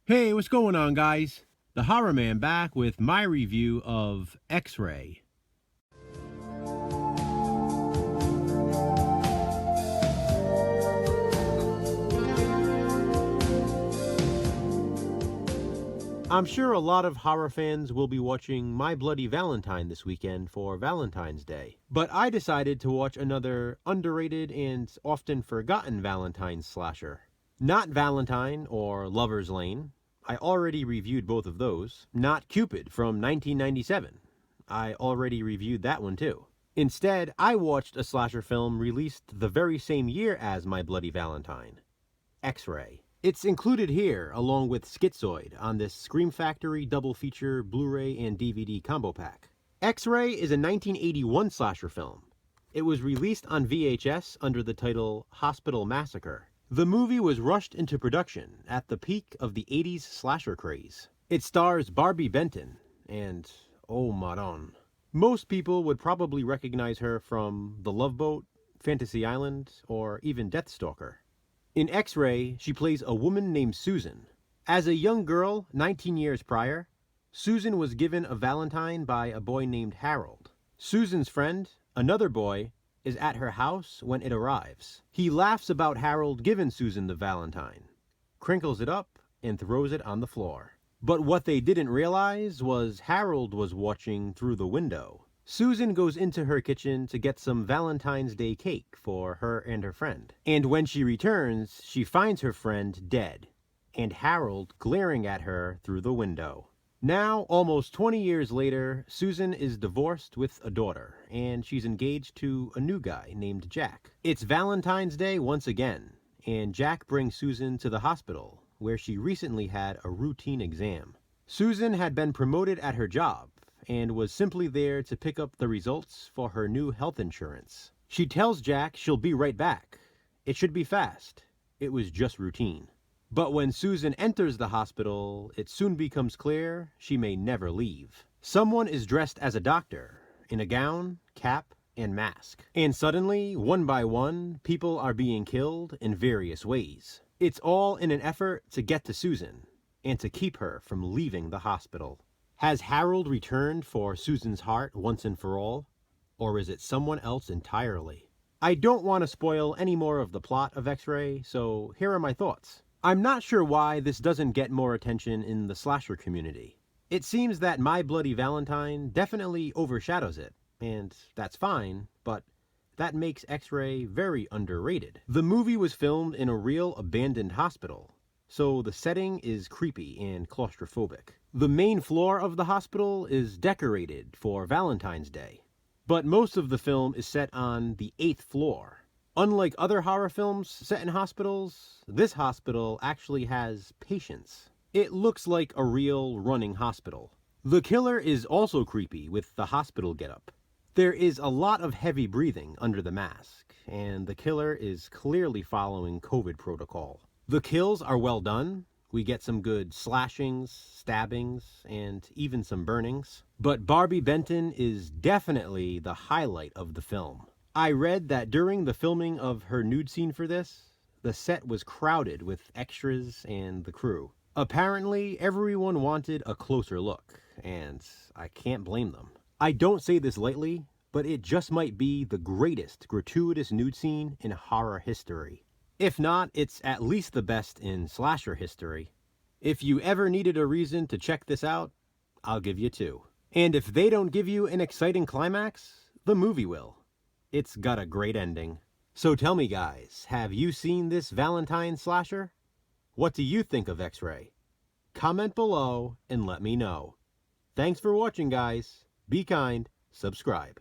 Hey, what's going on, guys? The Horror Man back with my review of X-Ray. I'm sure a lot of horror fans will be watching My Bloody Valentine this weekend for Valentine's Day. But I decided to watch another underrated and often forgotten Valentine slasher. Not Valentine or Lover's Lane. I already reviewed both of those. Not Cupid from 1997. I already reviewed that one too. Instead, I watched a slasher film released the very same year as My Bloody Valentine. X-Ray. It's included here along with Schizoid on this Scream Factory double feature Blu-ray and DVD combo pack. X-Ray is a 1981 slasher film. It was released on VHS under the title Hospital Massacre. The movie was rushed into production at the peak of the 80s slasher craze. It stars Barbie Benton and oh Maron. Most people would probably recognize her from The Love Boat, Fantasy Island, or even Deathstalker. In X-Ray, she plays a woman named Susan. As a young girl, 19 years prior, Susan was given a Valentine by a boy named Harold. Susan's friend, another boy, is at her house when it arrives. He laughs about Harold giving Susan the Valentine, crinkles it up, and throws it on the floor. But what they didn't realize was Harold was watching through the window. Susan goes into her kitchen to get some Valentine's Day cake for her and her friend. And when she returns, she finds her friend dead, and Harold glaring at her through the window. Now, almost 20 years later, Susan is divorced with a daughter, and she's engaged to a new guy named Jack. It's Valentine's Day once again, and Jack brings Susan to the hospital, where she recently had a routine exam. Susan had been promoted at her job, and was simply there to pick up the results for her new health insurance. She tells Jack she'll be right back. It should be fast. It was just routine. But when Susan enters the hospital, it soon becomes clear she may never leave. Someone is dressed as a doctor, in a gown, cap, and mask. And suddenly, one by one, people are being killed in various ways. It's all in an effort to get to Susan, and to keep her from leaving the hospital. Has Harold returned for Susan's heart once and for all? Or is it someone else entirely? I don't want to spoil any more of the plot of X-Ray, so here are my thoughts. I'm not sure why this doesn't get more attention in the slasher community. It seems that My Bloody Valentine definitely overshadows it, and that's fine, but that makes X-Ray very underrated. The movie was filmed in a real abandoned hospital, so the setting is creepy and claustrophobic. The main floor of the hospital is decorated for Valentine's Day, but most of the film is set on the 8th floor. Unlike other horror films set in hospitals, this hospital actually has patients. It looks like a real running hospital. The killer is also creepy with the hospital getup. There is a lot of heavy breathing under the mask, and the killer is clearly following COVID protocol. The kills are well done. We get some good slashings, stabbings, and even some burnings. But Barbie Benton is definitely the highlight of the film. I read that during the filming of her nude scene for this, the set was crowded with extras and the crew. Apparently, everyone wanted a closer look, and I can't blame them. I don't say this lightly, but it just might be the greatest gratuitous nude scene in horror history. If not, it's at least the best in slasher history. If you ever needed a reason to check this out, I'll give you two. And if they don't give you an exciting climax, the movie will. It's got a great ending. So tell me guys, have you seen this Valentine slasher? What do you think of X-Ray? Comment below and let me know. Thanks for watching guys. Be kind, subscribe.